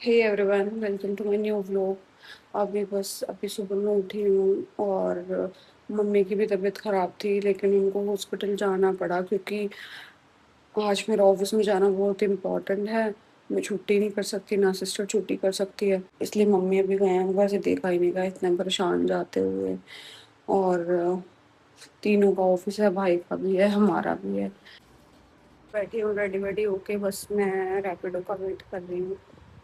Hey everyone, welcome to my new vlog. अभी सुबह में उठी हूँ और मम्मी की भी तबीयत ख़राब थी, लेकिन उनको हॉस्पिटल जाना पड़ा क्योंकि आज मेरा ऑफिस में जाना बहुत इम्पोर्टेंट है। मैं छुट्टी नहीं कर सकती, ना सिस्टर छुट्टी कर सकती है, इसलिए मम्मी अभी गए हैं। वैसे देखा ही नहीं गया इतने परेशान जाते हुए। और तीनों का ऑफिस है, भाई का भी है, हमारा भी है। बैठी हूँ रेडी वेडी होके, बस मैं रैपिडो का वेट कर रही हूँ।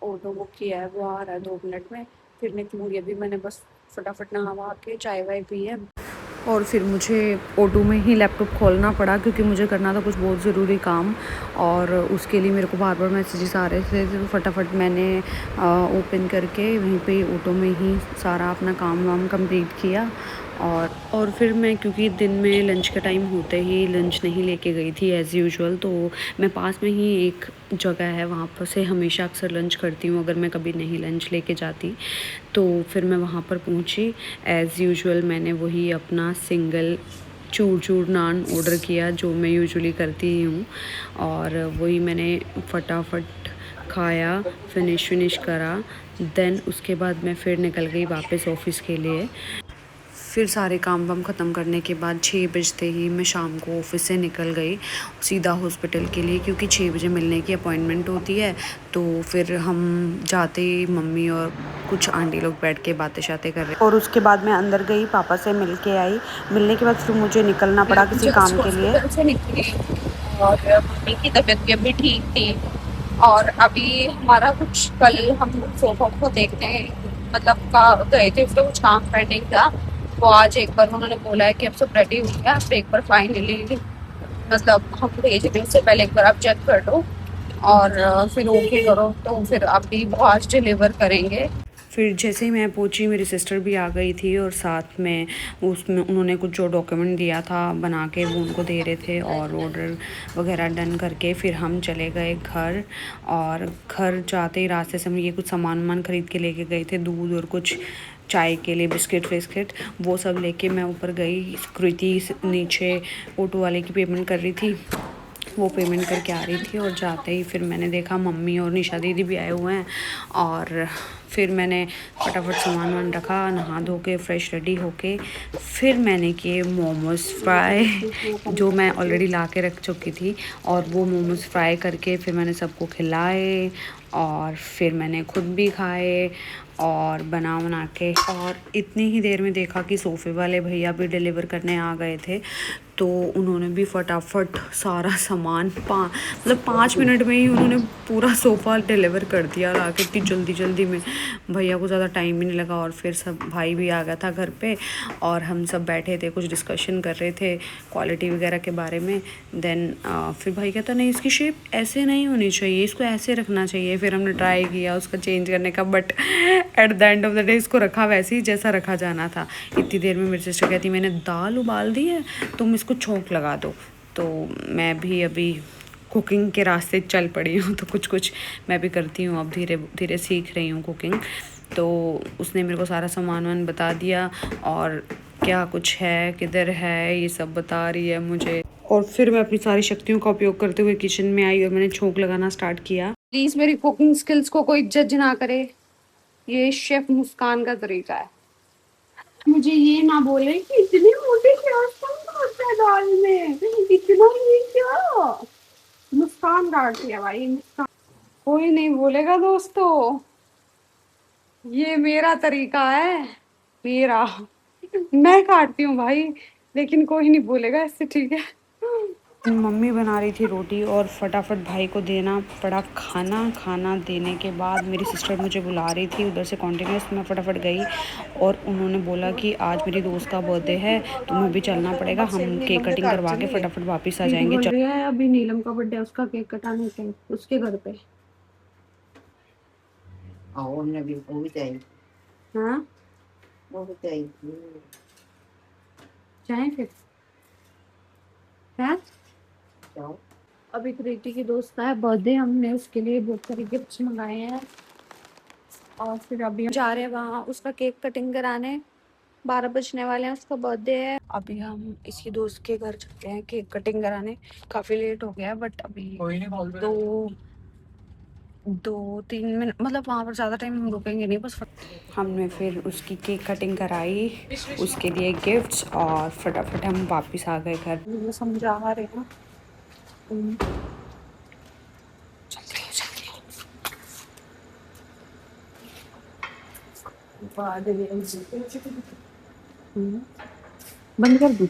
ऑटो बुक किया है, वो आ रहा है 2 मिनट में, फिर निकलूँगी। अभी मैंने बस फटाफट नहा वहा के चाय वाय पी है और फिर मुझे ऑटो में ही लैपटॉप खोलना पड़ा क्योंकि मुझे करना था कुछ बहुत ज़रूरी काम। और उसके लिए मेरे को बार बार मैसेजेस आ रहे थे, तो फटाफट मैंने ओपन करके वहीं पे ऑटो में ही सारा अपना काम वाम कंप्लीट किया। और फिर मैं, क्योंकि दिन में लंच का टाइम होते ही लंच नहीं लेके गई थी एज़ यूजुअल, तो मैं पास में ही एक जगह है वहाँ पर से हमेशा अक्सर लंच करती हूँ अगर मैं कभी नहीं लंच लेके जाती। तो फिर मैं वहाँ पर पहुँची। एज़ यूजुअल मैंने वही अपना सिंगल चूर चूर नान ऑर्डर किया जो मैं यूजुअली करती ही हूँ, और वही मैंने फटाफट खाया, फिनिश करा। देन उसके बाद मैं फिर निकल गई वापस ऑफ़िस के लिए। फिर सारे काम वाम ख़त्म करने के बाद 6 बजते ही मैं शाम को ऑफ़िस से निकल गई सीधा हॉस्पिटल के लिए, क्योंकि 6 बजे मिलने की अपॉइंटमेंट होती है। तो फिर हम जाते ही मम्मी और कुछ आंटी लोग बैठ के बातें शातें कर रहे, और उसके बाद मैं अंदर गई, पापा से मिल के आई। मिलने के बाद फिर मुझे निकलना पड़ा किसी काम के लिए। हॉस्पिटल से निकली और मम्मी की तबीयत भी अभी ठीक थी। और अभी हमारा कुछ कल हम सोफा को देखते हैं, मतलब का गए थे उसका कुछ काम पेंडिंग था। वो आज एक बार उन्होंने बोला है कि अब सब रेडी हो गया, अब एक बार फाइनली मतलब हम भेजने से पहले एक बार आप चेक कर लो और फिर ओके करो, तो फिर अभी वो आज डिलीवर करेंगे। फिर जैसे ही मैं पहुंची मेरी सिस्टर भी आ गई थी, और साथ में उसमें उन्होंने कुछ जो डॉक्यूमेंट दिया था बना के वो उनको दे रहे थे, और ऑर्डर वगैरह डन करके फिर हम चले गए घर। और घर जाते ही रास्ते से हम ये कुछ सामान वामान ख़रीद के लेके गए थे, दूध और कुछ चाय के लिए बिस्किट विस्किट, वो सब लेके मैं ऊपर गई। कृति नीचे ऑटो वाले की पेमेंट कर रही थी, वो पेमेंट करके आ रही थी। और जाते ही फिर मैंने देखा मम्मी और निशा दीदी भी आए हुए हैं, और फिर मैंने फटाफट सामान वामान रखा, नहा धो के फ्रेश रेडी होके फिर मैंने किए मोमोज़ फ्राई जो मैं ऑलरेडी ला के रख चुकी थी। और वो मोमोज़ फ्राई करके फिर मैंने सबको खिलाए, और फिर मैंने खुद भी खाए और बना के। और इतनी ही देर में देखा कि सोफ़े वाले भैया भी डिलीवर करने आ गए थे, तो उन्होंने भी फटाफट सारा सामान मतलब 5 मिनट में ही उन्होंने पूरा सोफ़ा डिलीवर कर दिया ला के, इतनी जल्दी में। भैया को ज़्यादा टाइम भी नहीं लगा। और फिर सब भाई भी आ गया था घर पे, और हम सब बैठे थे कुछ डिस्कशन कर रहे थे क्वालिटी वगैरह के बारे में। देन फिर भाई कहता नहीं इसकी शेप ऐसे नहीं होनी चाहिए, इसको ऐसे रखना चाहिए। फिर हमने ट्राई किया उसका चेंज करने का, but at the end of the day इसको रखा वैसे ही जैसा रखा जाना था। इतनी देर में मेरी सिस्टर कहती मैंने दाल उबाल दी है, तुम इसको छोंक लगा दो। तो मैं भी अभी कुकिंग के रास्ते चल पड़ी हूँ, तो कुछ मैं भी करती हूँ, अब धीरे धीरे सीख रही हूँ कुकिंग। तो उसने मेरे को सारा सामान वान बता दिया, और क्या कुछ है किधर है ये सब बता रही है मुझे। और फिर मैं अपनी सारी शक्तियों का उपयोग करते हुए किचन में आई और मैंने छोंक लगाना स्टार्ट किया। प्लीज़ मेरी कुकिंग स्किल्स को कोई जज ना करे, ये शेफ मुस्कान का तरीका है। मुझे ये ना बोले कि इतने मोटे प्याज कौन होता है दाल में, इतना ये क्या। मुस्कान काट दिया भाई, मुस्कान। कोई नहीं बोलेगा दोस्तों, ये मेरा तरीका है, मेरा। मैं काटती हूँ भाई, लेकिन कोई नहीं बोलेगा इससे, ठीक है। मम्मी बना रही थी रोटी, और फटाफट भाई को देना पड़ा खाना। खाना देने के बाद मेरी सिस्टर मुझे बुला रही थी उधर से कॉन्टीन्यूस, मैं फटाफट गई, और उन्होंने बोला कि आज मेरी दोस्त का बर्थडे है, तुम्हें भी चलना पड़ेगा, हम केक कटिंग करवा के फटाफट वापस आ जाएंगे। बोल रही है अभी नीलम का बर्थडे, उसका केक कटाने के उसके घर पे। हाँ, जाए फिर है। अभी कृति की दोस्त का है बर्थडे, हमने उसके लिए बहुत सारे गिफ्ट्स मंगाए हैं, और फिर अभी हम जा रहे हैं वहाँ उसका केक कटिंग कराने। 12 बजने वाले हैं, उसका बर्थडे है। अभी हम इसकी दोस्त के घर चलते हैं केक कटिंग कराने। काफी लेट हो गया है, बट अभी 2 2-3 मिनट, मतलब वहाँ पर ज़्यादा टाइम हम रुकेंगे नहीं, बस हमने फिर उसकी केक कटिंग कराई, उसके लिए गिफ्ट्स, और फटाफट हम वापस आ गए घर। वो समझा रहे हैं जल्दी हो जल्दी हो। बंद कर दूँ?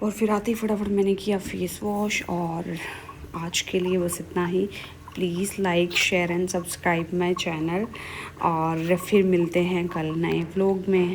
और फिर आते ही फटाफट मैंने किया फेस वॉश, और आज के लिए बस इतना ही। Please like share and subscribe my channel, और फिर मिलते हैं कल नए व्लॉग में।